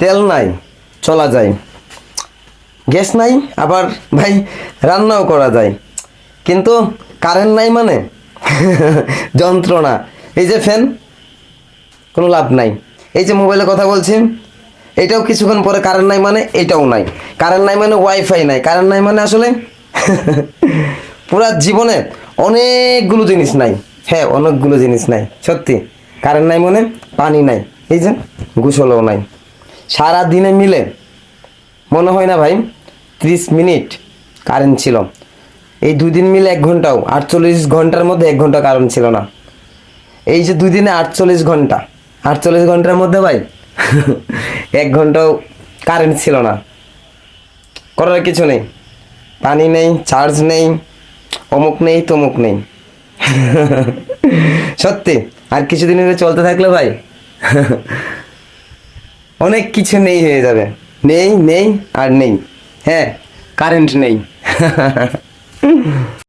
তেল নাই, চলা যায়। গ্যাস নাই, আবার ভাই রান্নাও করা যায়। কিন্তু কারেন্ট নাই মানে যন্ত্রণা। এই যে ফ্যান, কোনো লাভ নাই। এই যে মোবাইলে কথা বলছি, এটাও কিছুক্ষণ পরে কারেন্ট নাই মানে এটাও নাই। কারেন্ট নাই মানে ওয়াইফাই নাই। কারেন্ট নাই মানে আসলে পুরা জীবনে অনেকগুলো জিনিস নাই। হ্যাঁ, অনেকগুলো জিনিস নাই সত্যি। কারেন্ট নাই মানে পানি নাই, এই যে গোসলও নাই। সারা দিনে মিলে মনে হয় না ভাই 30 মিনিট কারেন্ট ছিল। এই 2 দিন মিলে 1 ঘন্টাও, 48 ঘন্টার মধ্যে 1 ঘন্টা কারেন্ট ছিল না। এই যে 2 দিনে 48 ঘন্টা, 48 ঘন্টার মধ্যে ভাই 1 ঘন্টাও কারেন্ট ছিল না। করার কিছু নেই, পানি নেই, চার্জ নেই, অমুক নেই, তমুক নেই। সত্যি আর কিছুদিন ধরে চলতে থাকলে ভাই অনেক কিছু নেই হয়ে যাবে। নেই নেই আর নেই। হ্যাঁ, কারেন্ট নেই।